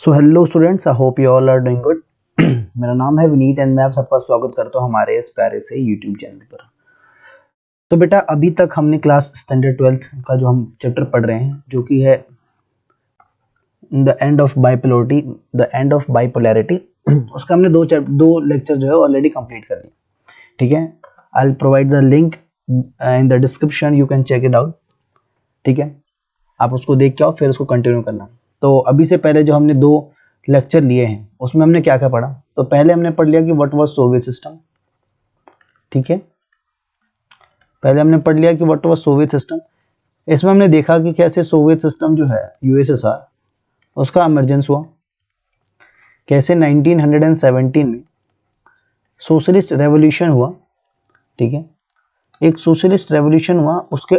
So hello students, I hope you all are doing good. मेरा नाम है Vineet and मैं आप सबका स्वागत करता हूँ हमारे इस प्यारे से यूट्यूब चैनल पर। तो बेटा, अभी तक हमने क्लास स्टैंडर्ड 12th का जो हम चैप्टर पढ़ रहे हैं, जो कि है द एंड ऑफ बाइपोलरिटी, उसका हमने दो लेक्चर जो है ऑलरेडी कंप्लीट कर लिए। ठीक है, I will provide the link in the description, you can check it out. ठीक है, आप उसको देख के आओ, फिर उसको कंटिन्यू करना। तो अभी से पहले जो हमने दो लेक्चर लिए हैं उसमें हमने क्या क्या पढ़ा। तो पहले हमने पढ़ लिया कि व्हाट वाज सोवियत सिस्टम। ठीक है, पहले हमने पढ़ लिया कि व्हाट वाज सोवियत सिस्टम। इसमें हमने देखा कि कैसे सोवियत सिस्टम जो है यूएसएसआर, उसका इमरजेंस हुआ, कैसे 1917 में सोशलिस्ट रेवोल्यूशन हुआ। ठीक है, एक सोशलिस्ट रेवोल्यूशन हुआ, उसके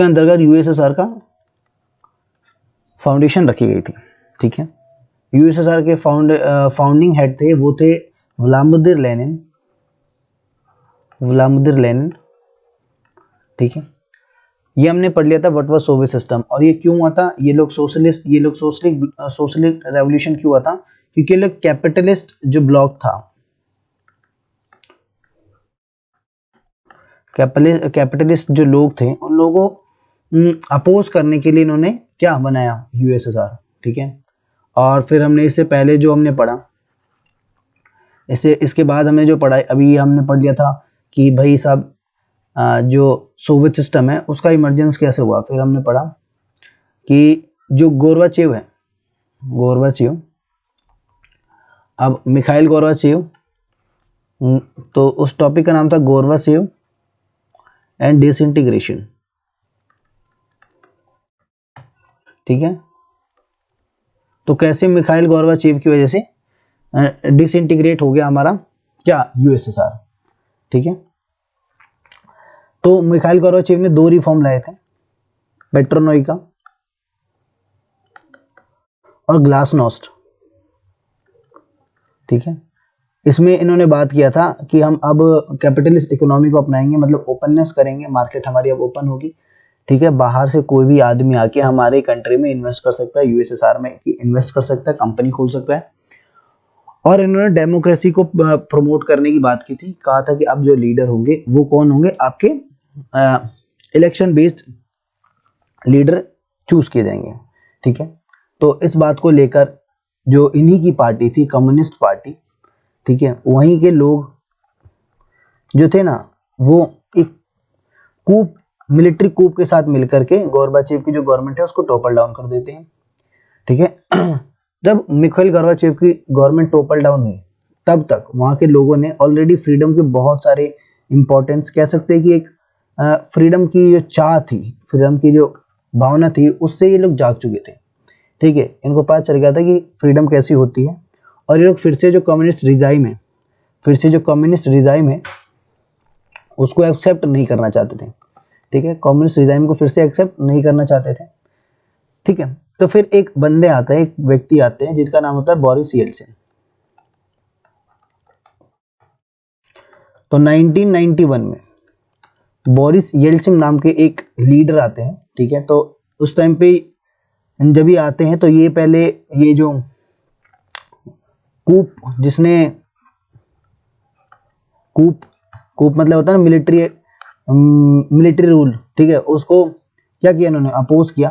अंतर्गत यूएसएसआर का फाउंडेशन रखी गई थी। ठीक है, यूएसएसआर के फाउंडिंग हेड थे, वो थे व्लादिमीर लेनिन। ठीक है, ये हमने पढ़ लिया था व्हाट वाज सोवियत सिस्टम। और ये क्यों हुआ था, ये लोग सोशलिस्ट रेवोल्यूशन क्यों हुआ था, क्योंकि ये लोग कैपिटलिस्ट जो ब्लॉक था, कैपिटलिस्ट जो लोग थे, उन लोगों को अपोज करने के लिए इन्होंने क्या बनाया, यूएसएसआर। ठीक है, और फिर हमने इससे पहले जो हमने पढ़ा, इसके बाद हमने जो पढ़ा, अभी हमने पढ़ लिया था कि भाई साहब जो सोवियत सिस्टम है उसका इमरजेंस कैसे हुआ। फिर हमने पढ़ा कि जो गोर्बाचेव है, अब मिखाइल गोर्बाचेव, तो उस टॉपिक का नाम था गोर्बाचेव एंड डिसइंटीग्रेशन। ठीक है, तो कैसे मिखाइल गोर्बाचेव की वजह से डिसइंटीग्रेट हो गया हमारा क्या, यूएसएसआर। ठीक है, तो मिखाइल गोर्बाचेव ने दो रिफॉर्म लाए थे, पेट्रोनोइका और ग्लासनोस्ट। ठीक है, इसमें इन्होंने बात किया था कि हम अब कैपिटलिस्ट इकोनॉमी को अपनाएंगे, मतलब ओपननेस करेंगे, मार्केट हमारी अब ओपन होगी। ठीक है, बाहर से कोई भी आदमी आके हमारे कंट्री में इन्वेस्ट कर सकता है, यूएसएसआर में इन्वेस्ट कर सकता है, कंपनी खोल सकता है। और इन्होंने डेमोक्रेसी को प्रमोट करने की बात की थी, कहा था कि अब जो लीडर होंगे वो कौन होंगे, आपके इलेक्शन बेस्ड लीडर चूज किए जाएंगे। ठीक है, तो इस बात को लेकर जो इन्हीं की पार्टी थी, कम्युनिस्ट पार्टी, ठीक है, वहीं के लोग जो थे ना, वो एक मिलिट्री कूप के साथ मिलकर के गोर्बाचेव की जो गवर्नमेंट है उसको टॉपल डाउन कर देते हैं। ठीक है, जब मिखाइल गोर्बाचेव की गवर्नमेंट टॉपल डाउन हुई, तब तक वहाँ के लोगों ने ऑलरेडी फ्रीडम के बहुत सारे इंपॉर्टेंस, कह सकते हैं कि एक फ्रीडम की जो चाह थी, फ्रीडम की जो भावना थी, उससे ये लोग जाग चुके थे। ठीक है, इनको पता चल गया था कि फ्रीडम कैसी होती है, और ये लोग फिर से जो कम्युनिस्ट रिजाइम है उसको एक्सेप्ट नहीं करना चाहते थे। ठीक है, कम्युनिस्ट रिजाइम को फिर से एक्सेप्ट नहीं करना चाहते थे। ठीक है, तो फिर एक व्यक्ति आते हैं जिनका नाम होता है बोरिस येल्सिन। तो 1991 में बोरिस येल्सिन नाम के एक लीडर आते हैं। ठीक है, तो उस टाइम पे जब ये आते हैं तो ये पहले ये जो कूप मतलब होता है ना मिलिट्री रूल। ठीक है, उसको क्या किया इन्होंने, अपोज किया।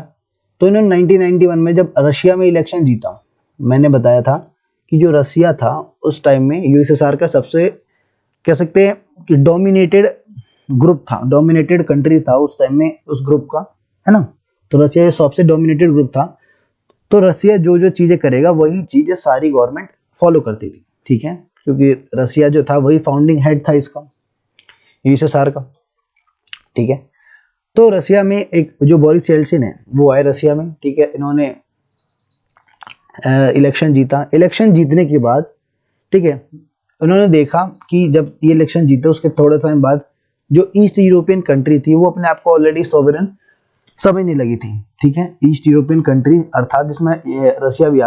तो इन्होंने 1991 में जब रशिया में इलेक्शन जीता, मैंने बताया था कि जो रशिया था उस टाइम में यूएसएसआर का सबसे, कह सकते हैं कि डोमिनेटेड कंट्री था उस टाइम में, उस ग्रुप का, है ना। तो रशिया सबसे डोमिनेटेड ग्रुप था, तो रशिया जो जो चीजें करेगा वही चीजें सारी गवर्नमेंट फॉलो करती थी। ठीक है, क्योंकि रशिया जो था वही फाउंडिंग हेड था इसका, यूएसएसआर का। ठीक है, तो रशिया में एक जो बोरिस येल्सिन है वो आए रशिया में। ठीक है, इन्होंने इलेक्शन जीता। इलेक्शन जीतने के बाद, ठीक है, उन्होंने देखा कि जब ये इलेक्शन जीते उसके थोड़े टाइम बाद जो ईस्ट यूरोपियन कंट्री थी वो अपने आप को ऑलरेडी सोवरेन समझने लगी थी। ठीक है, ईस्ट यूरोपियन कंट्री अर्थात जिसमें रशिया भी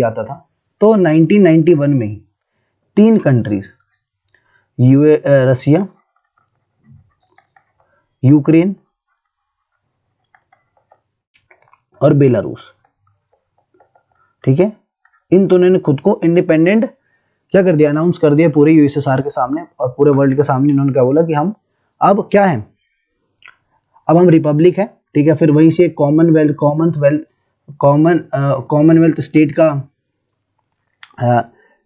आता था। तो 1991 में ही 3 कंट्रीज, रशिया, यूक्रेन और बेलारूस, ठीक है। इन दोनों ने खुद को इंडिपेंडेंट क्या कर दिया, अनाउंस कर दिया पूरे यूएसएसआर के सामने और पूरे वर्ल्ड के सामने। इन्होंने क्या बोला कि हम अब क्या है, अब हम रिपब्लिक है, ठीक है। फिर वहीं से कॉमनवेल्थ स्टेट का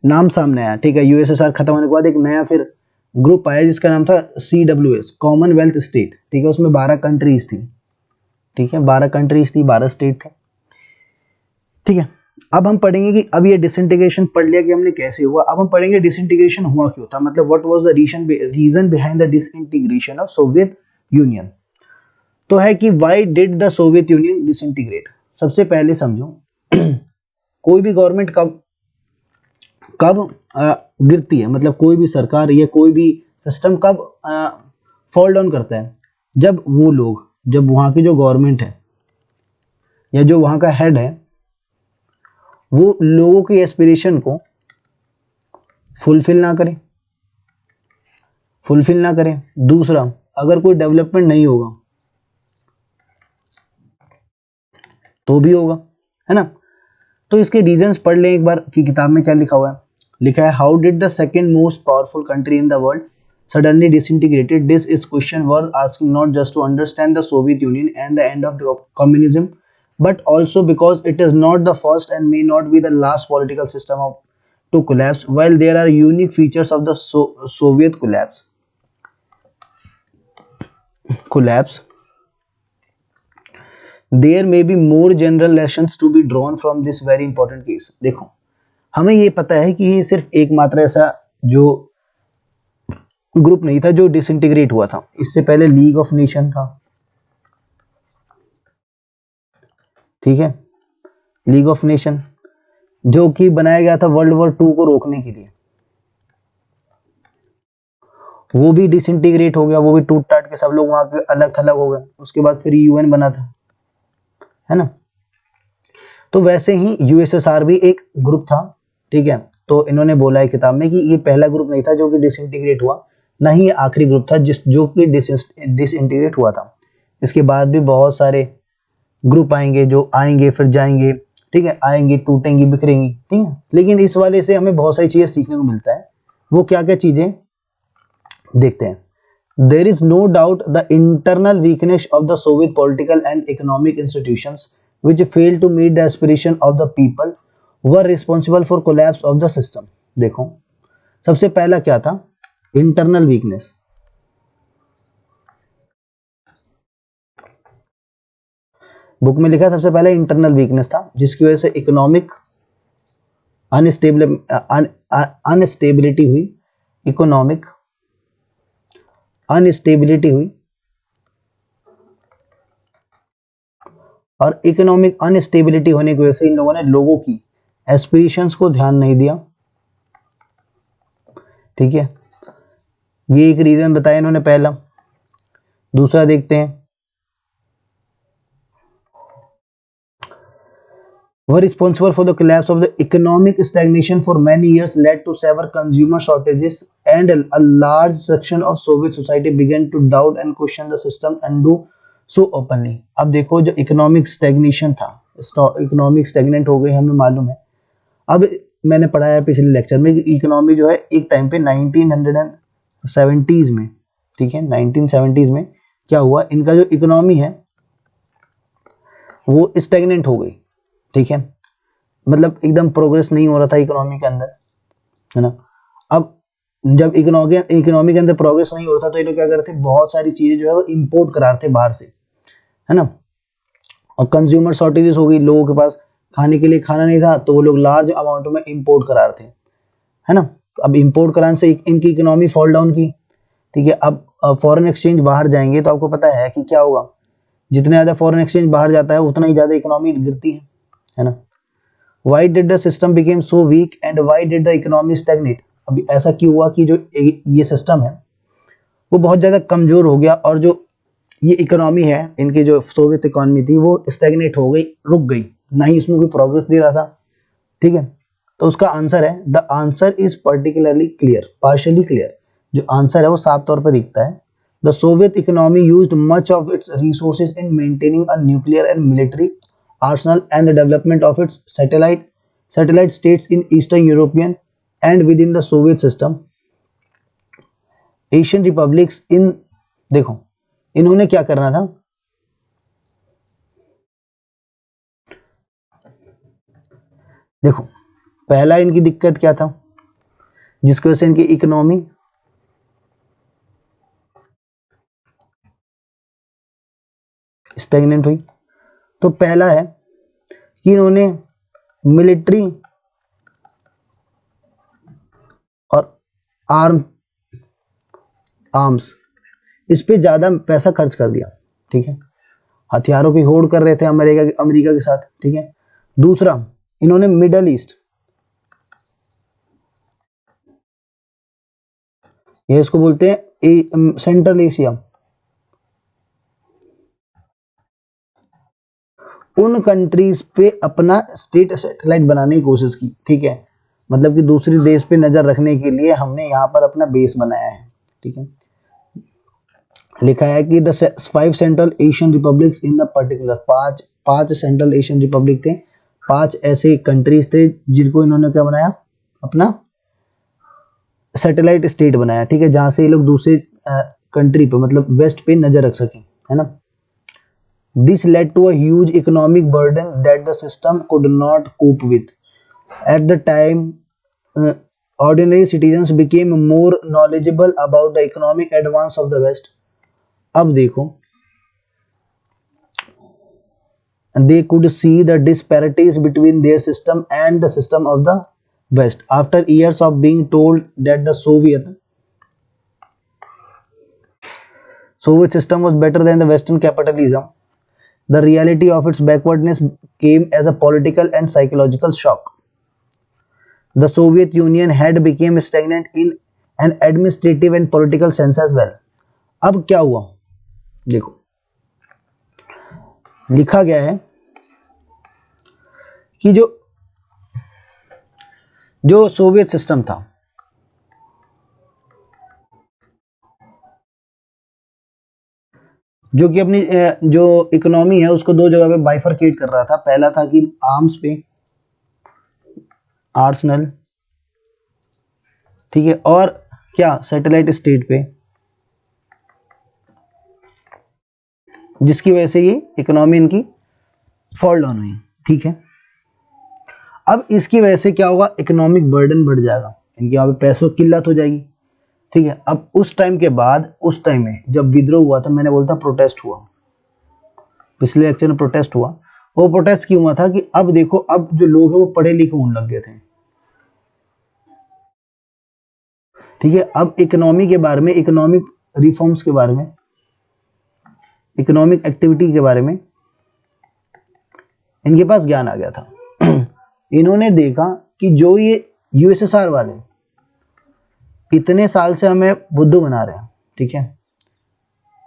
नाम सामने आया, ठीक है। यूएसएसआर खत्म होने के बाद एक नया फिर ग्रुप आया जिसका नाम था CWS, कॉमनवेल्थ स्टेट, ठीक है। उसमें 12 कंट्रीज थी, ठीक है, 12 कंट्रीज थी, 12 स्टेट थे, ठीक है। अब हम पढ़ेंगे कि अब ये डिसइंटीग्रेशन पढ़ लिया कि हमने कैसे हुआ, अब हम पढ़ेंगे डिसइंटीग्रेशन हुआ क्यों था, मतलब what was the reason behind the disintegration of Soviet Union. तो है कि why did the Soviet Union disintegrate. सबसे पहले समझो कोई भी गवर्नमेंट कब कब गिरती है, मतलब कोई भी सरकार या कोई भी सिस्टम कब फॉल डाउन करता है, जब वो लोग, जब वहाँ की जो गवर्नमेंट है या जो वहाँ का हेड है वो लोगों की एस्पिरेशन को फुलफिल ना करे। दूसरा, अगर कोई डेवलपमेंट नहीं होगा तो भी होगा, है ना। तो इसके रीजंस पढ़ लें एक बार कि किताब में क्या लिखा हुआ है। लिखा है how did the second most powerful country in the world suddenly disintegrated. This is question worth asking, not just to understand the Soviet Union and the end of communism, but also because it is not the first and may not be the last political system to collapse. While there are unique features of the Soviet collapse, there may be more general lessons to be drawn from this very important case. देखो, हमें ये पता है कि ये सिर्फ एकमात्र ऐसा जो ग्रुप नहीं था जो डिसइंटीग्रेट हुआ था। इससे पहले लीग ऑफ नेशन था, ठीक है, लीग ऑफ नेशन जो कि बनाया गया था वर्ल्ड वॉर 2 को रोकने के लिए, वो भी डिसइंटीग्रेट हो गया, वो भी टूट टाट के सब लोग वहां के अलग थलग हो गए। उसके बाद फिर यूएन बना था, है ना। तो वैसे ही यूएसएसआर भी एक ग्रुप था, ठीक है। तो इन्होंने बोला है किताब में कि ये पहला ग्रुप नहीं था जो कि डिसइंटीग्रेट हुआ, ना ही ये आखिरी ग्रुप था जो कि डिसइंटीग्रेट हुआ था। इसके बाद भी बहुत सारे ग्रुप आएंगे जो आएंगे फिर जाएंगे, ठीक है, आएंगे टूटेंगी बिखरेंगी, ठीक है। लेकिन इस वाले से हमें बहुत सारी चीजें सीखने को मिलता है। वो क्या क्या चीजें देखते हैं। There is no doubt the internal weakness of the Soviet political and economic institutions which fail to meet the aspiration of the people were responsible for collapse of the system. देखो, सबसे पहला क्या था, इंटरनल वीकनेस। बुक में लिखा सबसे पहले internal weakness था जिसकी वजह से इकोनॉमिक अनस्टेबिलिटी हुई, इकोनॉमिक अनस्टेबिलिटी हुई और इकोनॉमिक अनस्टेबिलिटी होने की वजह से इन लोगों ने लोगों की एस्पिरेशंस को ध्यान नहीं दिया, ठीक है। ये एक रीजन बताया इन्होंने पहला। दूसरा देखते हैं, were responsible for the collapse of the economic stagnation for many years, led to severe consumer shortages, and a large section of Soviet society began to doubt and question the system and do so openly. अब देखो, जो economic stagnation था, economic stagnant हो गई, हमें मालूम है। अब मैंने पढ़ाया पिछले लेक्चर में कि इकोनॉमी जो है एक टाइम पे 1970s में, ठीक है, 1970s में क्या हुआ, इनका जो इकोनॉमी है वो स्टैग्नेंट हो गई, ठीक है। मतलब एकदम प्रोग्रेस नहीं हो रहा था इकोनॉमी के अंदर, है ना। अब जब इकोनॉमी के अंदर प्रोग्रेस नहीं हो रहा था तो ये लोग क्या करते थे, बहुत सारी चीजें जो है वो इंपोर्ट करा रहे थे बाहर से, है ना। और कंज्यूमर शॉर्टेजेस हो गई, लोगों के पास खाने के लिए खाना नहीं था तो वो लोग लार्ज अमाउंट में इंपोर्ट करा रहे थे, है ना। अब इंपोर्ट कराने से इनकी इकोनॉमी फॉल डाउन की, ठीक है। अब फॉरेन एक्सचेंज बाहर जाएंगे तो आपको पता है कि क्या होगा, जितना ज्यादा फॉरेन एक्सचेंज बाहर जाता है उतना ही ज्यादा इकोनॉमी गिरती है ना। Why did the system became so weak and why did the economy stagnate? अभी ऐसा क्यों हुआ कि जो ये सिस्टम है वो बहुत ज़्यादा कमज़ोर हो गया और जो ये इकोनॉमी है, इनकी जो सोवियत इकोनॉमी थी वो स्टैग्नेट हो गई, रुक गई, ना ही उसमें कोई प्रोग्रेस दे रहा था, ठीक है। तो उसका आंसर है, the answer is particularly clear, partially clear. जो आंसर है वो साफ तौर पर दिखता है। The Soviet economy used much of its resources in maintaining a nuclear and military arsenal and the development of its satellite states in Eastern European and within the Soviet system. Asian republics in, देखो इन्होंने क्या करना था, देखो पहला इनकी दिक्कत क्या था, जिसकी वजह से इनकी इकोनॉमी स्टैग्नेंट हुई। तो पहला है कि इन्होंने मिलिट्री और आर्म्स इस पे ज़्यादा पैसा खर्च कर दिया, ठीक है, हथियारों की होड़ कर रहे थे अमेरिका के साथ, ठीक है। दूसरा, इन्होंने मिडल ईस्ट, ये इसको बोलते हैं सेंट्रल एशिया, उन कंट्रीज पे अपना स्टेट सैटेलाइट बनाने की कोशिश की, ठीक है, मतलब कि दूसरे देश पे नजर रखने के लिए हमने यहाँ पर अपना बेस बनाया है, ठीक है। लिखा है कि the 5 central Asian republics in the particular, पांच सेंट्रल एशियन रिपब्लिक थे, 5 ऐसे कंट्रीज थे जिनको इन्होंने क्या बनाया, अपना सैटेलाइट स्टेट बनाया, ठीक है, जहां से ये लोग दूसरे कंट्री पे मतलब वेस्ट पे नजर रख सकें, है ना। This led to a huge economic burden that the system could not cope with. At the time, ordinary citizens became more knowledgeable about the economic advance of the West. अब देखो, they could see the disparities between their system and the system of the West. After years of being told that the Soviet system was better than the Western capitalism, the reality of its backwardness came as a political and psychological shock. The Soviet Union had become stagnant in an administrative and political sense as well. अब क्या हुआ, देखो लिखा गया है कि जो Soviet system था, जो कि अपनी जो इकोनॉमी है उसको दो जगह पे बाइफरकेट कर रहा था। पहला था कि आर्म्स पे, आर्सनल, ठीक है, और क्या सैटेलाइट स्टेट पे, जिसकी वजह से ये इकोनॉमी इनकी फॉल डाउन हुई, ठीक है। अब इसकी वजह से क्या होगा, इकोनॉमिक बर्डन बढ़ जाएगा, इनके यहाँ पे पैसों की किल्लत हो जाएगी, ठीक है। अब उस टाइम के बाद, उस टाइम में जब विद्रोह हुआ था, मैंने बोलता प्रोटेस्ट हुआ, पिछले लेक्चर में प्रोटेस्ट हुआ, वो प्रोटेस्ट क्यों हुआ था कि अब देखो, अब जो लोग हैं वो पढ़े लिखे होने लग गए थे, ठीक है। अब इकोनॉमी के बारे में, इकोनॉमिक रिफॉर्म्स के बारे में, इकोनॉमिक एक्टिविटी के बारे में इनके पास ज्ञान आ गया था। इन्होंने देखा कि जो ये यूएसएसआर वाले इतने साल से हमें बुद्धू बना रहे हैं, ठीक है,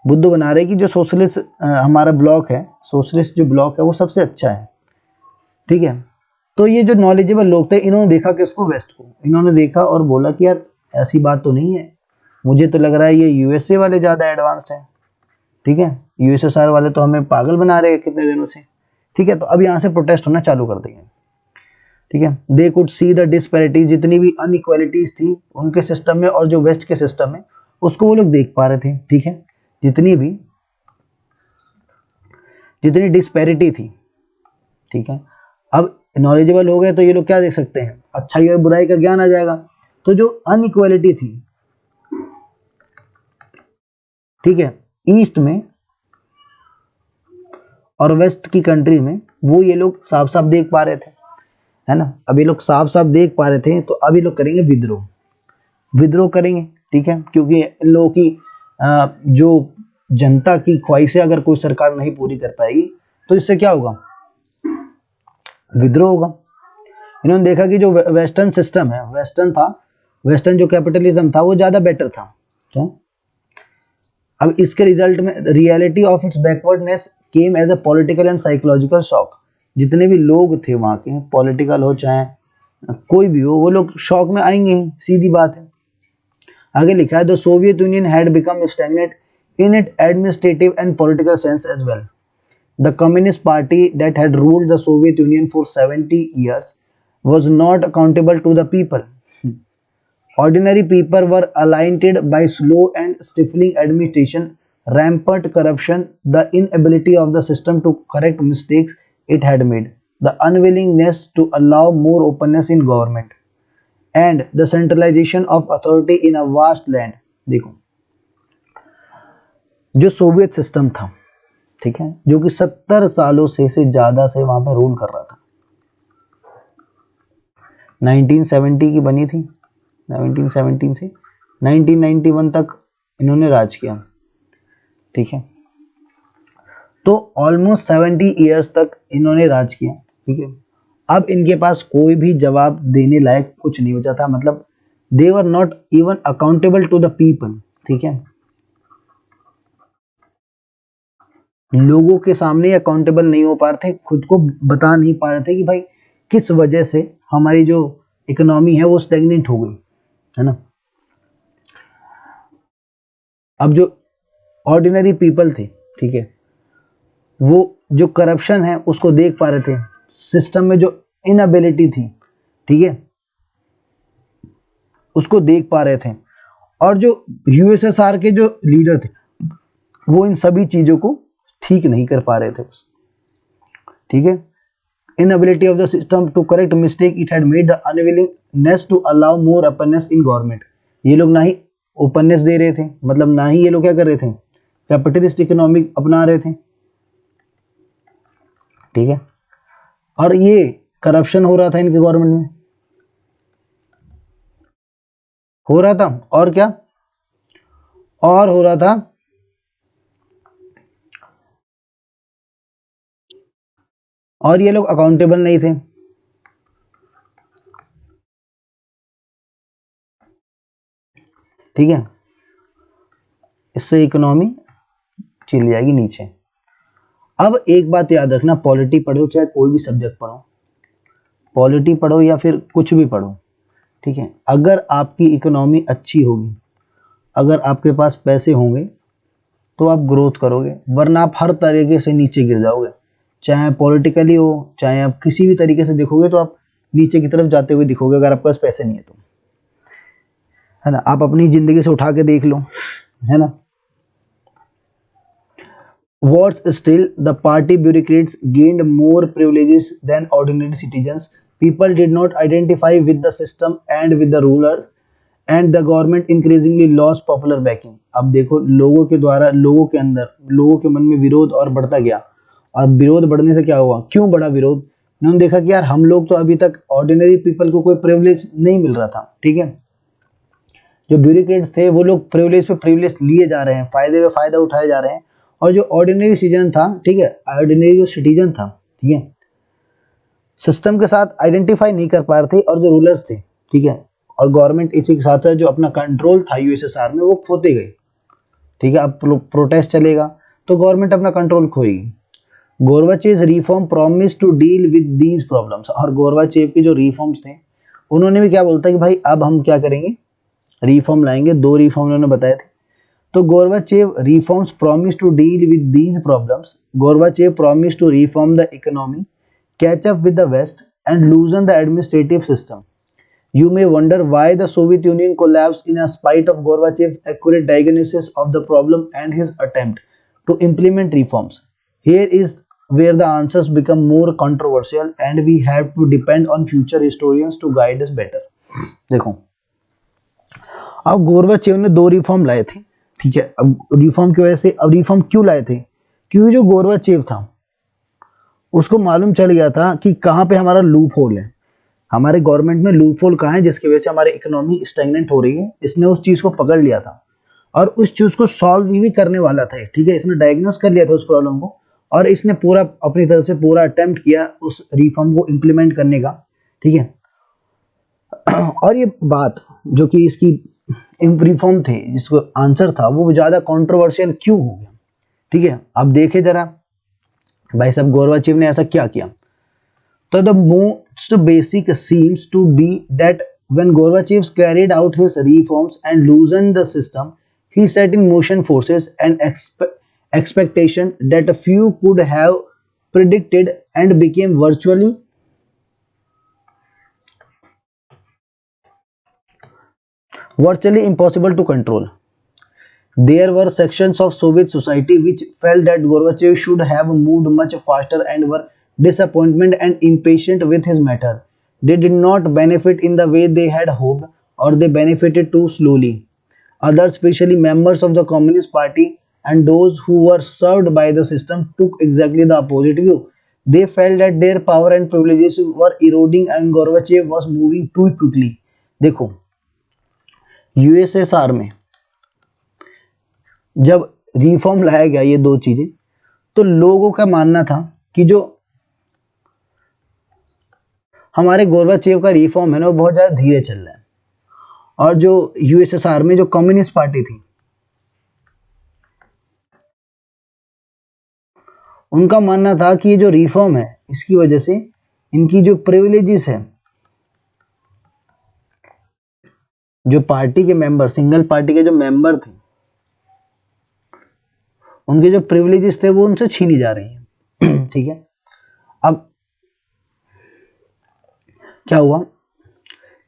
बुद्धू बना रहे हैं कि जो सोशलिस्ट हमारा ब्लॉक है, सोशलिस्ट जो ब्लॉक है वो सबसे अच्छा है, ठीक है। तो ये जो नॉलेजेबल लोग थे, इन्होंने देखा कि उसको वेस्ट को, इन्होंने देखा और बोला कि यार ऐसी बात तो नहीं है, मुझे तो लग रहा है ये यूएसए वाले ज़्यादा एडवांस्ड हैं, ठीक है, यूएसएसआर वाले तो हमें पागल बना रहे हैं कितने दिनों से, ठीक है। तो अब यहाँ से प्रोटेस्ट होना चालू कर देंगे, ठीक है। They could see the disparities, जितनी भी अनइक्वालिटीज थी उनके सिस्टम में और जो वेस्ट के सिस्टम में, उसको वो लोग देख पा रहे थे, ठीक है, जितनी डिस्पैरिटी थी, ठीक है। अब नॉलेजेबल हो गए तो ये लोग क्या देख सकते हैं, अच्छाई और बुराई का ज्ञान आ जाएगा। तो जो अनइक्वालिटी थी, ठीक है, ईस्ट में और वेस्ट की कंट्री में, वो ये लोग साफ साफ देख पा रहे थे, है ना। अब ये लोग साफ साफ देख पा रहे थे, तो अब ये लोग करेंगे विद्रोह करेंगे, ठीक है, क्योंकि इन लोगों की जो जनता की ख्वाहिशें अगर कोई सरकार नहीं पूरी कर पाएगी तो इससे क्या होगा, विद्रोह होगा। इन्होंने देखा कि जो वेस्टर्न सिस्टम है, वेस्टर्न जो कैपिटलिज्म था वो ज़्यादा बेटर था, तो अब इसके रिजल्ट में reality of its backwardness came as a political and psychological shock. जितने भी लोग थे वहाँ के, पॉलिटिकल हो चाहे कोई भी हो, वो लोग शॉक में आएंगे ही, सीधी बात है। आगे लिखा है, the Soviet Union had become stagnant in it administrative and political sense as well. The Communist Party that had ruled the Soviet Union for 70 years was not accountable to the people. Ordinary people were aliened by slow and stifling administration, rampant corruption, the inability of the system to correct mistakes it had made, the unwillingness to allow more openness in government, and the centralization of authority in a vast land. देखो, जो Soviet system था, ठीक है, जो कि 70 सालों से ज्यादा से वहां पर रूल कर रहा था, 1970 की बनी थी, 1917 से 1991 तक इन्होंने राज किया, ठीक है। तो ऑलमोस्ट 70 इयर्स तक इन्होंने राज किया, ठीक है। अब इनके पास कोई भी जवाब देने लायक कुछ नहीं बचा था, मतलब they were not even accountable to the people, ठीक है। लोगों के सामने अकाउंटेबल नहीं हो पा रहे थे, खुद को बता नहीं पा रहे थे कि भाई किस वजह से हमारी जो इकोनॉमी है वो स्टैग्नेंट हो गई, है ना। अब जो ऑर्डिनरी पीपल थे, ठीक है, वो जो करप्शन है उसको देख पा रहे थे, सिस्टम में जो इनएबिलिटी थी, ठीक है, उसको देख पा रहे थे, और जो यूएसएसआर के जो लीडर थे वो इन सभी चीजों को ठीक नहीं कर पा रहे थे, ठीक है। Inability of the system to correct mistake it had made, the unwillingness to allow more openness in government, ये लोग ना ही ओपननेस दे रहे थे, मतलब ना ही ये लोग क्या कर रहे थे, कैपिटलिस्ट इकोनॉमी अपना रहे थे, ठीक है। और ये करप्शन हो रहा था इनके गवर्नमेंट में, हो रहा था, और क्या और हो रहा था, और ये लोग अकाउंटेबल नहीं थे, ठीक है। इससे इकोनॉमी चली जाएगी नीचे। अब एक बात याद रखना, पॉलिटी पढ़ो चाहे कोई भी सब्जेक्ट पढ़ो, पॉलिटी पढ़ो या फिर कुछ भी पढ़ो, ठीक है, अगर आपकी इकोनॉमी अच्छी होगी, अगर आपके पास पैसे होंगे तो आप ग्रोथ करोगे, वरना आप हर तरीके से नीचे गिर जाओगे, चाहे पॉलिटिकली हो, चाहे आप किसी भी तरीके से देखोगे तो आप नीचे की तरफ जाते हुए दिखोगे, अगर आपके पास पैसे नहीं है तो, है ना। आप अपनी जिंदगी से उठा के देख लो, है ना। Worse still, the party bureaucrats gained more privileges than ordinary citizens. People did not identify with the system and with the ruler, and the government increasingly lost popular backing. अब देखो, लोगों के द्वारा, लोगों के अंदर, लोगों के मन में विरोध और बढ़ता गया, और विरोध बढ़ने से क्या हुआ, क्यों बढ़ा विरोध, उन्होंने देखा कि यार हम लोग तो अभी तक ऑर्डिनरी पीपल को कोई प्रिविलेज नहीं मिल रहा था, ठीक है। जो ब्यूरोक्रेट्स थे वो लोग प्रिविलेज पे प्रिविलेज लिए जा रहे हैं, फायदे पे फायदा उठाए जा रहे हैं, और जो ऑर्डिनरी सिटीजन था, ठीक है, ऑर्डिनरी जो सिटीजन था, ठीक है, सिस्टम के साथ आइडेंटिफाई नहीं कर पा रहे थे, और जो रूलर्स थे, ठीक है, और गवर्नमेंट इसी के साथ साथ जो अपना कंट्रोल था यूएसएसआर में वो खोते गए, ठीक है। अब प्रोटेस्ट चलेगा तो गवर्नमेंट अपना कंट्रोल खोएगी। Gorbachev reform promise to deal with these problems, और गोरबाचेव के जो रिफॉर्म्स थे उन्होंने भी क्या बोलता कि भाई अब हम क्या करेंगे, रिफॉर्म लाएंगे, 2 रिफॉर्म उन्होंने बताए थे। तो Gorbachev reforms promise to deal with these problems, Gorbachev promise to reform the economy, catch up with the West, and loosen the administrative system. You may wonder why the Soviet Union collapsed in spite of Gorbachev's accurate diagnosis of the problem and his attempt to implement reforms. Here is where the answers become more controversial and we have to depend on future historians to guide us better. देखो, अब Gorbachev ने 2 reform लाए थे, ठीक है। अब reform की वजह से, अब रिफॉर्म क्यों लाए थे, क्योंकि जो गोरबाचेव था उसको मालूम चल गया था कि कहाँ पे हमारा लूप होल है, हमारे गवर्नमेंट में लूप होल कहाँ है जिसकी वजह से हमारी इकोनॉमी स्टैग्नेंट हो रही है। इसने उस चीज़ को पकड़ लिया था और उस चीज़ को सॉल्व भी करने वाला था, ठीक है। इसने डायग्नोस कर लिया था उस प्रॉब्लम को, और इसने पूरा अपनी तरफ से पूरा अटेम्प्ट किया उस रिफॉर्म को इम्प्लीमेंट करने का, ठीक है। और ये बात जो कि इसकी रिफॉर्म थे, जिसको आंसर था, वो ज़्यादा कंट्रोवर्शियल क्यों हो गया, ठीक है। अब देखे जरा भाई साहब गोरबाचेव ने ऐसा क्या किया। तो the most basic seems to be that when Gorbachev carried out his reforms and loosen the system, he set in motion forces and expectation that a few could have predicted and became virtually impossible to control. There were sections of Soviet society which felt that Gorbachev should have moved much faster and were disappointed and impatient with his method. They did not benefit in the way they had hoped, or they benefited too slowly. Others, especially members of the Communist Party and those who were served by the system, took exactly the opposite view. They felt that their power and privileges were eroding and Gorbachev was moving too quickly. देखो, USSR में जब reform लाया गया ये दो चीजें, तो लोगों का मानना था कि जो हमारे गोरबाचेव का रिफॉर्म है ना वो बहुत ज्यादा धीरे चल रहा है, और जो यूएसएसआर में जो कम्युनिस्ट पार्टी थी उनका मानना था कि ये जो रिफॉर्म है इसकी वजह से इनकी जो प्रिविलेजेस है, जो पार्टी के मेंबर, सिंगल पार्टी के जो मेंबर थे, उनके जो प्रिविलेजेस थे वो उनसे छीनी जा रही है। ठीक है, अब क्या हुआ?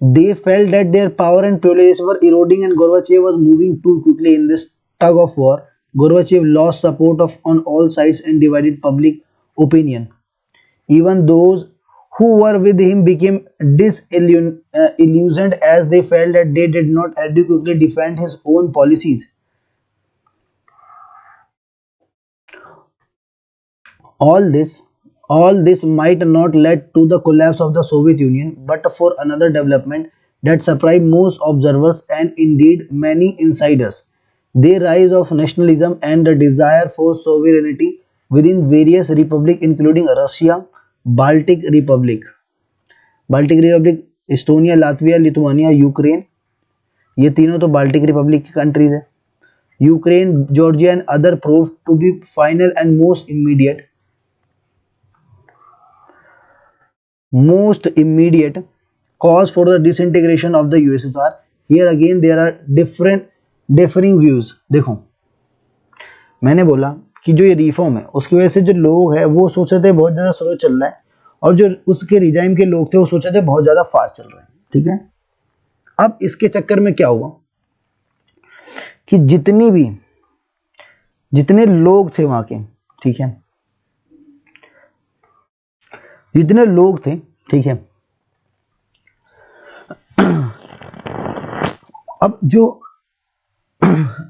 They felt that their power and privileges were eroding and Gorbachev was moving too quickly in this tug of war. Gorbachev lost support on all sides and divided public opinion. Even those who were with him became disillusioned as they felt that they did not adequately defend his own policies. All this might not lead to the collapse of the Soviet Union, but for another development that surprised most observers and indeed many insiders: the rise of nationalism and the desire for sovereignty within various republics, including Russia, Baltic Republic, Estonia, Latvia, Lithuania, Ukraine. ये तीनों तो Baltic Republic की countries है. Ukraine, Georgia and other proved to be final and most immediate cause for the disintegration of the USSR. Here again there are differing views. देखो, मैंने बोला कि जो ये रिफॉर्म है उसकी वजह से जो लोग हैं वो सोच रहे थे बहुत ज़्यादा स्लो चल रहा है, और जो उसके रिजाइम के लोग थे वो सोच रहे थे बहुत ज़्यादा फास्ट चल रहा है. ठीक है, अब इसके चक्कर में क्या हुआ कि जितने लोग थे वहाँ के, ठीक है, जितने लोग थे, ठीक है, अब जो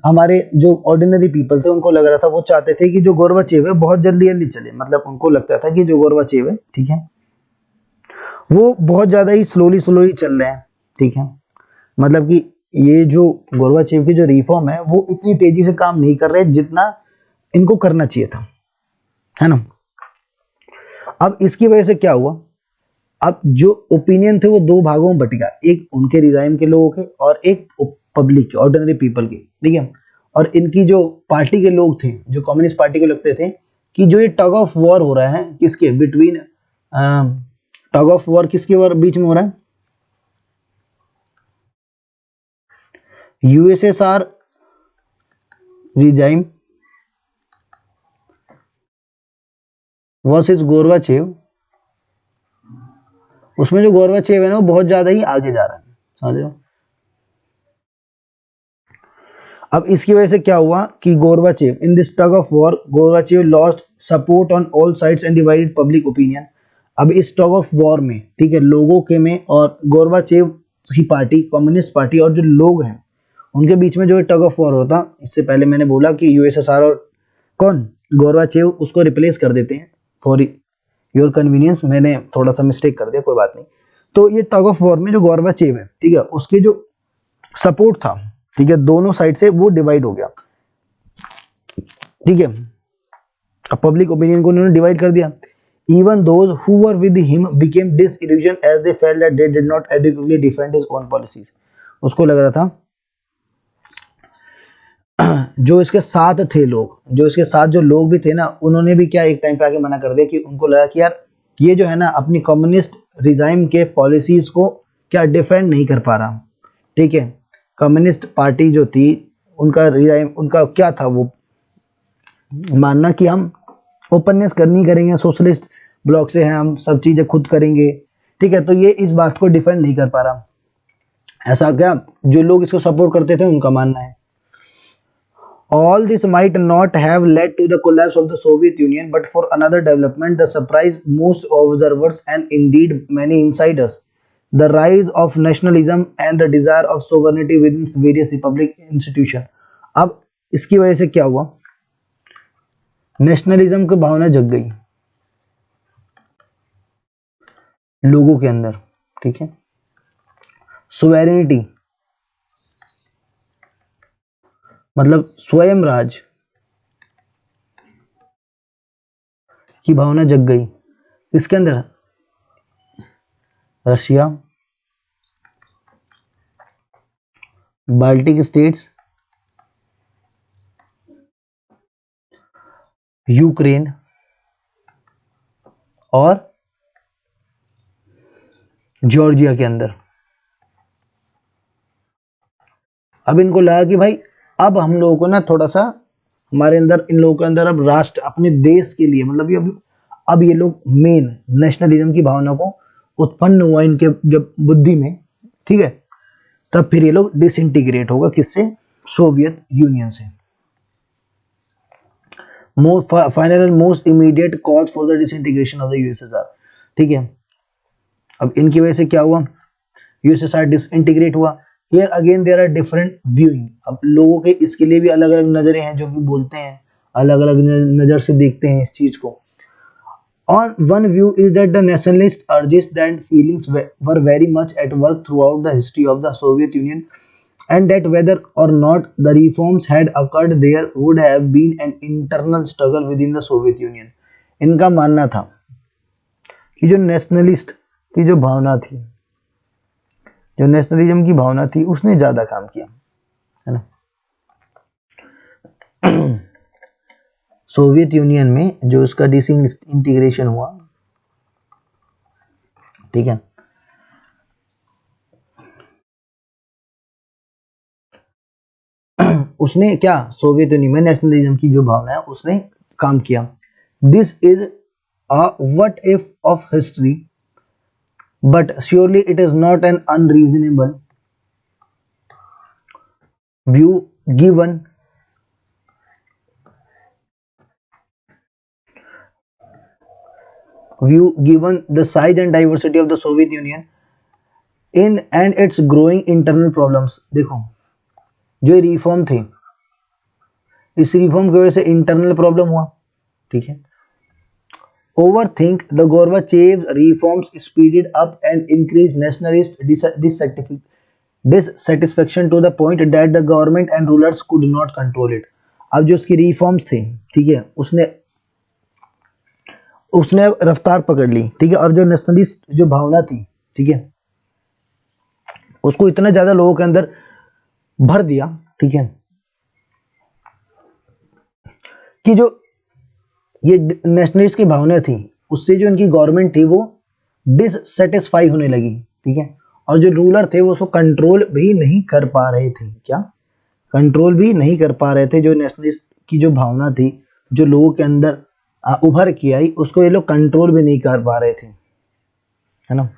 हमारे जो ऑर्डिनरी पीपल थे उनको लग रहा था, वो चाहते थे कि जो गोरबाचेव है बहुत जल्दी चले. मतलब उनको लगता था कि जो गोरबाचेव है, ठीक है, वो बहुत ज़्यादा ही स्लोली चल रहे हैं. ठीक है, मतलब कि ये जो गोरबाचेव की जो रिफॉर्म है वो इतनी तेजी से काम नहीं कर रहे जितना इनको करना चाहिए था, है ना. अब इसकी वजह से क्या हुआ? अब जो ओपिनियन थे वो दो भागों में बट गया, एक उनके रिजाइम के लोगों के और एक पब्लिक के, ऑर्डिनरी पीपल के. ठीक है, और इनकी जो पार्टी के लोग थे, जो कम्युनिस्ट पार्टी के लगते थे कि जो ये टग ऑफ वॉर हो रहा है किसके बिटवीन, टग ऑफ वॉर किसके बीच में हो रहा है? USSR regime versus Gorbachev. उसमें जो गोरबाचेव है ना वो बहुत ज्यादा ही आगे जा रहा है, समझ रहे हो. अब इसकी वजह से क्या हुआ कि Gorbachev in this tug of war, Gorbachev lost support on all sides and divided public opinion. अब इस टग ऑफ वॉर में, ठीक है, लोगों के में और गोरबाचेव की पार्टी, कम्युनिस्ट पार्टी और जो लोग हैं उनके बीच में जो टग ऑफ वॉर होता. इससे पहले मैंने बोला कि यूएसएसआर और कौन, गोरबाचेव, उसको रिप्लेस कर देते हैं फॉर योर कन्वीनियंस. मैंने थोड़ा सा मिस्टेक कर दिया, कोई बात नहीं. तो ये टग ऑफ वॉर में जो गोरबाचेव है, ठीक है, उसके जो सपोर्ट था, ठीक है, दोनों साइड से वो डिवाइड हो गया. ठीक है, अब पब्लिक ओपिनियन को उन्होंने डिवाइड कर दिया. Even those who were with him became disillusioned as they felt that they did not adequately defend his own policies. उसको लग रहा था, जो इसके साथ थे लोग, जो इसके साथ जो लोग भी थे ना, उन्होंने भी क्या एक टाइम पे आके मना कर दिया कि उनको लगा कि यार ये जो है ना अपनी कम्युनिस्ट रिजाइम के पॉलिसीज को क्या डिफेंड नहीं कर पा रहा. ठीक है, कम्युनिस्ट पार्टी जो थी उनका रिजाइम, उनका क्या था वो मानना कि हम ओपननेस करनी करेंगे, सोशलिस्ट ब्लॉक से हैं हम, सब चीज़ें खुद करेंगे, ठीक है। तो ये इस बात को डिफेंड नहीं कर पा रहा। ऐसा क्या जो लोग इसको सपोर्ट करते थे उनका मानना है। All this might not have led to the collapse of the Soviet Union, but for another development that surprised most observers and indeed many insiders: the rise of nationalism and the desire of sovereignty within various republic institutions. अब इसकी वजह से क्या हुआ, nationalism की भावना जग गई लोगों के अंदर, ठीक है। सोवेरेनिटी मतलब स्वयं राज की भावना जग गई इसके अंदर। रशिया, बाल्टिक स्टेट्स, यूक्रेन और जॉर्जिया के अंदर। अब इनको लगा कि भाई अब हम लोगों को ना थोड़ा सा हमारे अंदर, इन लोगों के अंदर अब राष्ट्र अपने देश के लिए, मतलब ये अब ये लोग मेन नेशनलिज्म की भावना को उत्पन्न हुआ इनके जब बुद्धि में, ठीक है। तब फिर ये लोग डिसइंटीग्रेट होगा किससे, सोवियत यूनियन से। Final and most immediate cause for the disintegration of the USSR, ठीक है। अब इनकी वजह से क्या हुआ, यूएसएसआर डिसइंटीग्रेट हुआ। Here again there are different viewing. अब लोगों के इसके लिए भी अलग अलग नजरें हैं, जो कि बोलते हैं अलग अलग नज़र से देखते हैं इस चीज़ को। On one view is that the nationalist urges that feelings were very much at work throughout the history of the Soviet Union, and that whether or not the reforms had occurred, there would have been an internal struggle within the Soviet Union. इनका मानना था कि जो nationalist की जो भावना थी, जो nationalism की भावना थी, उसने ज़्यादा काम किया, है ना। सोवियत यूनियन में जो उसका डिसइंटीग्रेशन हुआ, ठीक है, उसने क्या, सोवियत यूनियन में नेशनलिज्म की जो भावना है उसने काम किया। This is a what if of history, but surely it is not an unreasonable view given the size and diversity of the Soviet Union in and its growing internal problems। देखो जो reform थे, इस reform की वजह से internal problem हुआ, ठीक है। Overthink the Gorbachev reforms speeded up and increased nationalist dissatisfaction to the point that the government and rulers could not control it। अब जो उसकी रिफॉर्म्स थे, ठीक है, उसने रफ्तार पकड़ ली, ठीक है। और जो नेशनलिस्ट जो भावना थी, ठीक है, उसको इतना ज्यादा लोगों के अंदर भर दिया, ठीक है, कि जो ये नेशनलिस्ट की भावना थी उससे जो इनकी गवर्नमेंट थी वो डिससेटिस्फाई होने लगी, ठीक है। और जो रूलर थे वो उसको कंट्रोल भी नहीं कर पा रहे थे, क्या कंट्रोल भी नहीं कर पा रहे थे। जो नेशनलिस्ट की जो भावना थी, जो लोगों के अंदर उभर के आई, उसको ये लोग कंट्रोल भी नहीं कर पा रहे थे, है ना।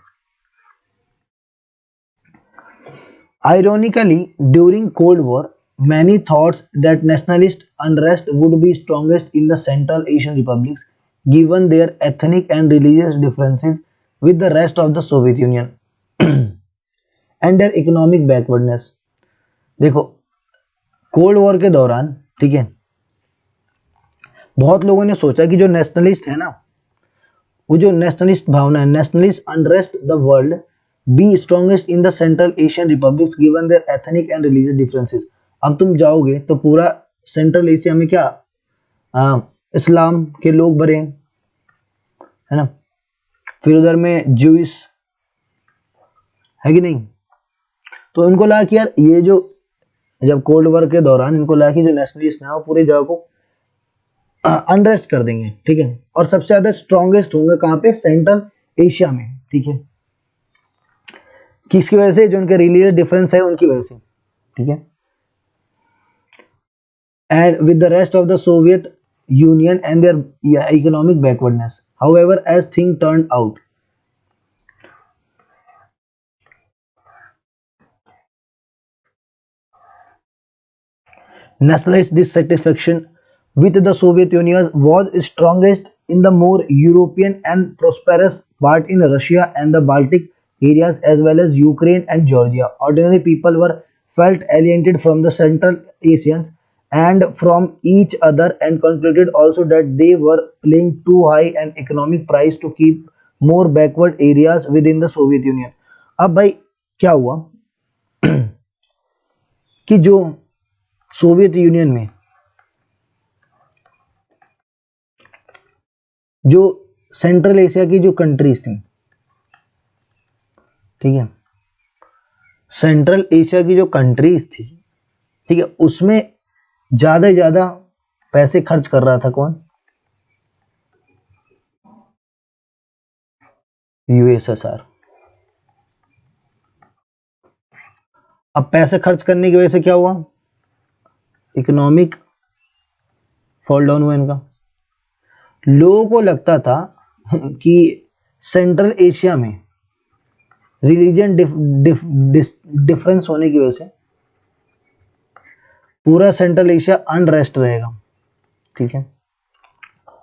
Ironically, during Cold War, many thought that nationalist unrest would be strongest in the Central Asian republics, given their ethnic and religious differences with the rest of the Soviet Union and their economic backwardness। देखो cold war के दौरान, ठीक है, बहुत लोगों ने सोचा कि जो नेशनलिस्ट है ना, वो जो नेशनलिस्ट भावना है, nationalist unrest the world be strongest in the central Asian republics given their ethnic and religious differences. अब तुम जाओगे तो पूरा सेंट्रल एशिया में क्या इस्लाम के लोग भरे, है ना, फिर उधर में ज्यूइश है कि नहीं। तो उनको लगा कि यार ये जो, जब कोल्ड वॉर के दौरान इनको लगा कि जो नेशनलिस्ट है वो पूरे जगह को अनरेस्ट कर देंगे, ठीक है, और सबसे ज्यादा स्ट्रॉन्गेस्ट होंगे कहाँ पे, सेंट्रल एशिया में, ठीक है। किसकी वजह से, जो उनके रिलीजियस डिफरेंस है उनकी वजह से, ठीक है। And with the rest of the Soviet Union and their economic backwardness. However, as things turned out, nationalist dissatisfaction with the Soviet Union was strongest in the more European and prosperous part in Russia and the Baltic areas as well as Ukraine and Georgia. Ordinary people were felt alienated from the Central Asians and from each other and concluded also that they were paying too high an economic price to keep more backward areas within the Soviet Union. अब भाई क्या हुआ कि जो Soviet union में जो central Asia की जो कंट्रीज थी, ठीक है, सेंट्रल एशिया की जो कंट्रीज थी, ठीक है, उसमें ज्यादा से ज्यादा पैसे खर्च कर रहा था कौन? यूएसएसआर। अब पैसे खर्च करने की वजह से क्या हुआ? इकोनॉमिक फॉल डाउन हुआ इनका। लोगों को लगता था कि सेंट्रल एशिया में रिलीजन डिफरेंस होने की वजह से पूरा सेंट्रल एशिया अनरेस्ट रहेगा, ठीक है,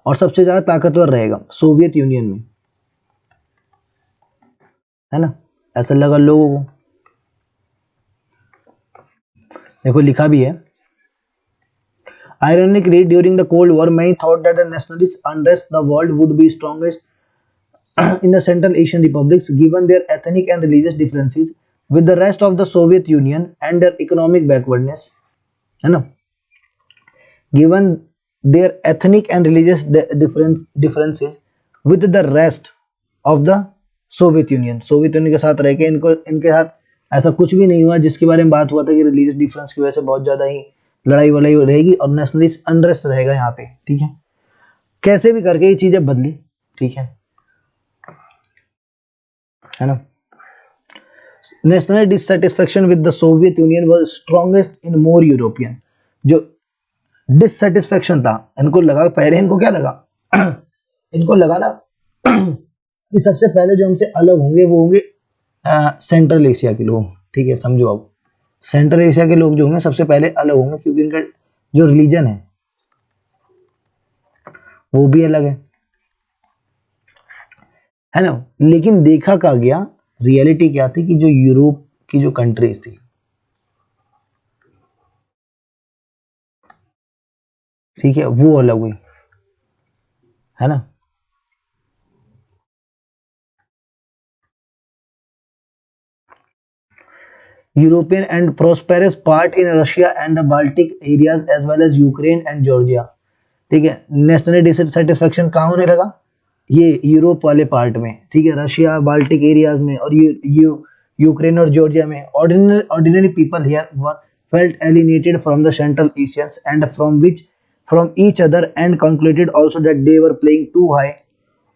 और सबसे ज्यादा ताकतवर रहेगा सोवियत यूनियन में, है ना, ऐसा लगा लोगों को। देखो लिखा भी है, ironically during the Cold War many thought that the nationalist unrest the world would be strongest in the Central Asian republics given their ethnic and religious differences with the rest of the Soviet Union and their economic backwardness, है ना, given their ethnic and religious differences with the rest of the Soviet union, Soviet union के साथ रह के इनके साथ ऐसा कुछ भी नहीं हुआ जिसके बारे में बात हुआ था कि रिलीजियस डिफरेंस की वजह से बहुत ज्यादा ही लड़ाई वड़ाई रहेगी और नेशनलिस्ट अनरेस्ट रहेगा यहाँ पे, ठीक है। कैसे भी करके ये चीजें बदली, ठीक है ना। National dissatisfaction with the Soviet union was strongest in more European. जो डिससेटिस्फेक्शन था, इनको लगा, पहले इनको क्या लगा इनको लगा ना कि सबसे पहले जो हमसे अलग होंगे वो होंगे सेंट्रल एशिया के लोग, ठीक है, समझो आप, सेंट्रल एशिया के लोग जो होंगे सबसे पहले अलग होंगे क्योंकि इनका जो रिलीजन है वो भी अलग है ना। लेकिन देखा क्या गया, रियलिटी क्या थी कि जो यूरोप की जो कंट्रीज थी, ठीक है, वो अलग हुई, है ना। European and prosperous part in Russia and the Baltic areas as well as Ukraine and Georgia, ठीक है। नेशनल डिससेटिस्फेक्शन कहाँ होने लगा? ये यूरोप वाले पार्ट में, ठीक है, रशिया बाल्टिक एरियाज में और यूक्रेन और जॉर्जिया में। Ordinary people here were felt alienated from the central Asians and from each other and concluded also that they were playing too high.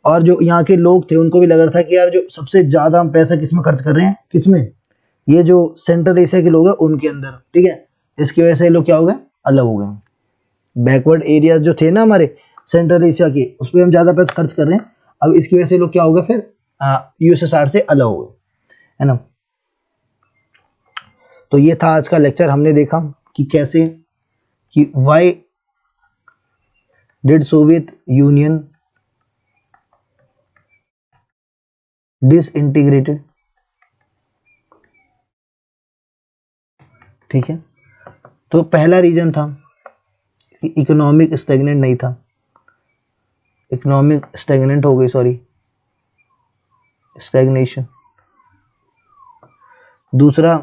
और जो यहाँ के लोग थे उनको भी लग रहा था कि यार जो सबसे ज्यादा हम पैसा किसमें खर्च कर रहे हैं, किसमें? ये जो सेंट्रल एशिया के लोग हैं उनके अंदर, ठीक है। इसकी वजह से ये लोग क्या हो गए? अलग हो गए। बैकवर्ड एरिया जो थे ना हमारे सेंट्रल एशिया के, उस पर हम ज्यादा पैसा खर्च कर रहे हैं, अब इसकी वजह से लोग क्या हो गए, फिर यूएसएसआर से अलग हो गए, है ना। तो ये था आज का लेक्चर। हमने देखा कि कैसे कि why did Soviet union disintegrated, ठीक है। तो पहला रीजन था कि इकोनॉमिक स्टैग्नेंट नहीं था, इकोनॉमिक स्टैग्नेंट हो गई, सॉरी स्टैग्नेशन। दूसरा,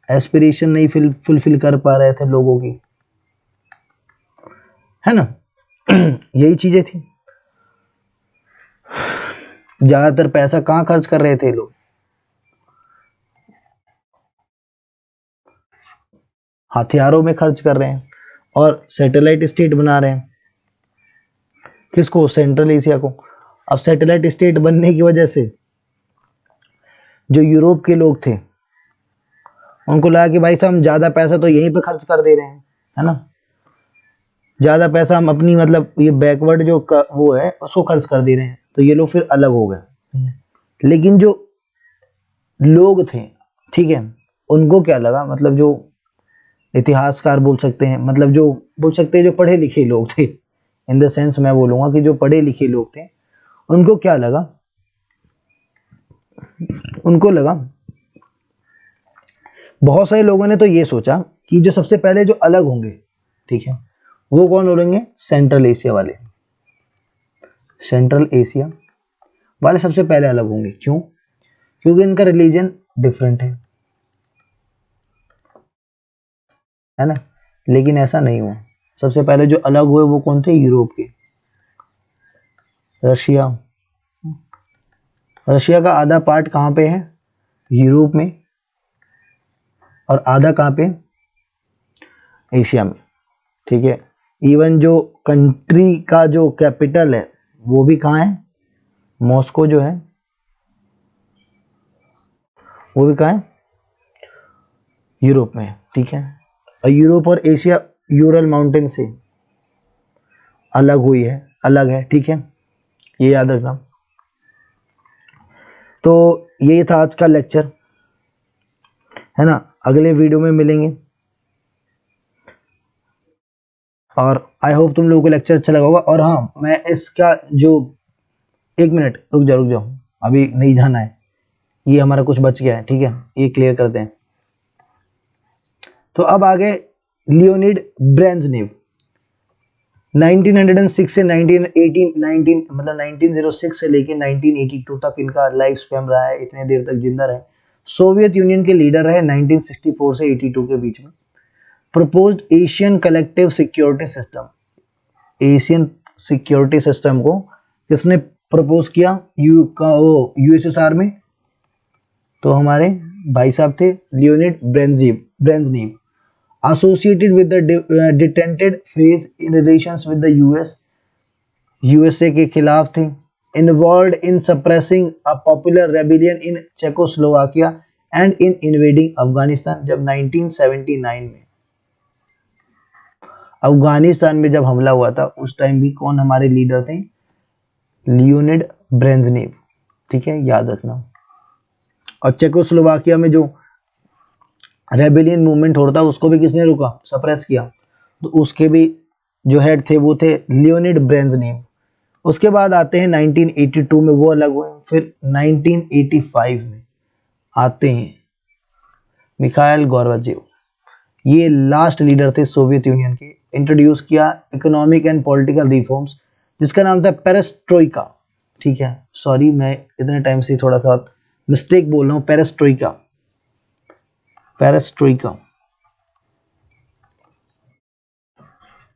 एस्पिरेशन नहीं फुलफिल कर पा रहे थे लोगों की, है ना। यही चीजें थी। ज्यादातर पैसा कहाँ खर्च कर रहे थे लोग? हथियारों में खर्च कर रहे हैं और सैटेलाइट स्टेट बना रहे हैं। किसको? सेंट्रल एशिया को। अब सैटेलाइट स्टेट बनने की वजह से जो यूरोप के लोग थे उनको लगा कि भाई साहब हम ज्यादा पैसा तो यहीं पे खर्च कर दे रहे हैं, है ना। ज़्यादा पैसा हम अपनी मतलब ये बैकवर्ड जो वो है उसको खर्च कर दे रहे हैं, तो ये लोग फिर अलग हो गए। लेकिन जो लोग थे, ठीक है, उनको क्या लगा, मतलब जो इतिहासकार बोल सकते हैं, मतलब जो बोल सकते हैं जो पढ़े लिखे लोग थे, इन द सेंस मैं बोलूँगा कि जो पढ़े लिखे लोग थे, उनको क्या लगा, उनको लगा, बहुत सारे लोगों ने तो ये सोचा कि जो सबसे पहले जो अलग होंगे, ठीक है, वो कौन होंगे, सेंट्रल एशिया वाले। सेंट्रल एशिया वाले सबसे पहले अलग होंगे। क्यों? क्योंकि इनका रिलीजन डिफरेंट है ना। लेकिन ऐसा नहीं हुआ। सबसे पहले जो अलग हुए वो कौन थे, यूरोप के, रशिया। रशिया का आधा पार्ट कहाँ पे है, यूरोप में, और आधा कहाँ पे, एशिया में, ठीक है। इवन जो कंट्री का जो कैपिटल है वो भी कहाँ है, मॉस्को जो है वो भी कहाँ है, यूरोप में है, ठीक है। और यूरोप और एशिया यूरल माउंटेन से अलग हुई है, अलग है, ठीक है, ये याद रखना। तो ये था आज का लेक्चर, है ना। अगले वीडियो में मिलेंगे, और आई होप तुम लोगों को लेक्चर अच्छा लगा होगा। और हाँ, मैं इसका जो, एक मिनट रुक जाओ, अभी नहीं जाना है, ये हमारा कुछ बच गया है, ठीक है, ये क्लियर करते हैं। तो अब आगे लियोनिड ब्रेजनेव, 1906 से 1918 मतलब 1906 से लेके 1982 तक इनका लाइफ स्पैन रहा है, इतने देर तक जिंदा रहे। सोवियत यूनियन के लीडर रहे 1964 से 82 के बीच में। Proposed Asian collective security system, Asian security system को किसने प्रपोज किया, यूएसएसआर में, तो हमारे भाई साहब थे Leonid Brezhnev. associated with the detented phase in relations with the USA के खिलाफ थे। involved in suppressing a popular rebellion in Czechoslovakia and in invading Afghanistan। जब 1979 में अफगानिस्तान में जब हमला हुआ था, उस टाइम भी कौन हमारे लीडर थे, लियोनिड ब्रेजनेव, ठीक है, याद रखना। और चेकोस्लोवाकिया में जो रेबेलियन मूवमेंट हो रहा था उसको भी किसने रोका, सप्रेस किया, तो उसके भी जो हेड थे वो थे लियोनिड ब्रेजनेव। उसके बाद आते हैं 1982 में, वो अलग हुए। फिर 1985 में आते हैं मिखाइल गोर्बाचेव, ये लास्ट लीडर थे सोवियत यूनियन के। इंट्रोड्यूस किया इकोनॉमिक एंड पॉलिटिकल रिफॉर्म्स, जिसका नाम था पेरेस्ट्रोइका, ठीक है। सॉरी, मैं इतने टाइम से थोड़ा सा मिस्टेक बोल रहा हूँ, पेरेस्ट्रोइका, पेरेस्ट्रोइका,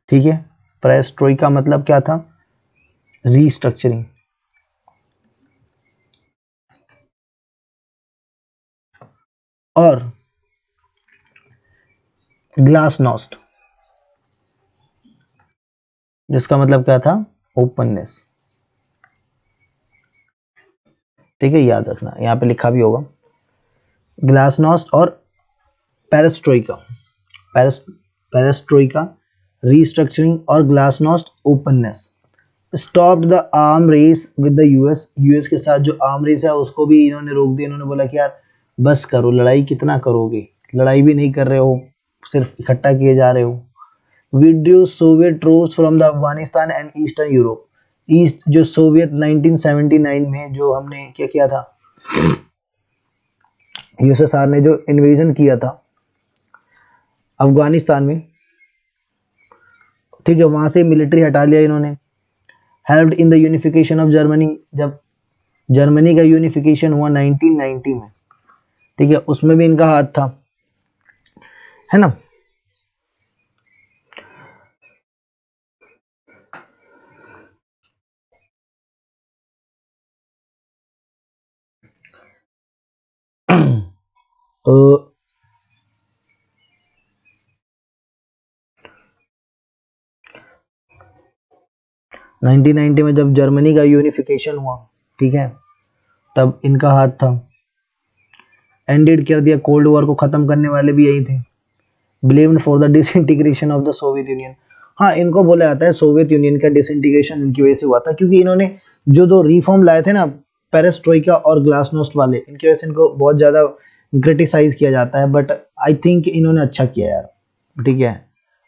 ठीक है। पेरेस्ट्रोइका मतलब क्या था, रीस्ट्रक्चरिंग। और ग्लासनोस्ट, जिसका मतलब क्या था, ओपननेस, ठीक है, याद रखना, यहाँ पे लिखा भी होगा। ग्लासनोस्ट और पेरेस्ट्रोइका, पेरेस्ट्रोइका रीस्ट्रक्चरिंग और glasnost openness. Stopped the arm race with the US के साथ जो आर्म रेस है उसको भी इन्होंने रोक दिया। इन्होंने बोला कि यार बस करो, लड़ाई कितना करोगे, लड़ाई भी नहीं कर रहे हो, सिर्फ इकट्ठा किए जा रहे हो। Withdrew Soviet troops from the Afghanistan and eastern Europe, east जो सोवियत 1979 में जो हमने क्या किया था, यूएसएसआर ने जो इन्वेजन किया था अफगानिस्तान में, ठीक है, वहां से मिलिट्री हटा लिया इन्होंने। Helped in the unification of Germany, जब जर्मनी का यूनिफिकेशन हुआ 1990 में, ठीक है, उसमें भी इनका हाथ था, है ना। तो 1990 में जब जर्मनी का यूनिफिकेशन हुआ, ठीक है, तब इनका हाथ था। एंडेड कर दिया, कोल्ड वॉर को ख़त्म करने वाले भी यही थे। Blamed for the disintegration of the Soviet union. हाँ, इनको बोला जाता है सोवियत यूनियन का डिसइंटीग्रेशन इनकी वजह से हुआ था, क्योंकि इन्होंने जो दो रिफॉर्म लाए थे ना, पेरेस्ट्रोइका और ग्लासनोस्ट वाले, इनकी वजह से इनको बहुत ज़्यादा क्रिटिसाइज किया जाता है। बट आई थिंक इन्होंने अच्छा किया यार, ठीक है।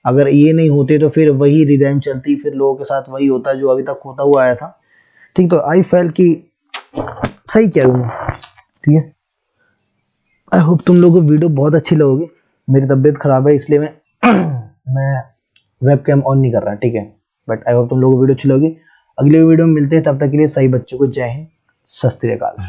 अगर ये नहीं होते तो फिर वही रिजाइम चलती, फिर लोगों के साथ वही होता जो अभी तक होता हुआ आया था, ठीक। तो आई फेल कि सही कह रहा हूँ, ठीक है। आई होप तुम लोगों को वीडियो बहुत अच्छी लगेगी। मेरी तबीयत खराब है इसलिए मैं वेब कैम ऑन नहीं कर रहा, ठीक है। बट आई होप तुम लोगों को वीडियो अच्छी लगेगी। अगले वीडियो में मिलते हैं, तब तक के लिए सही बच्चों को जय हिंद, सत श्री अकाल।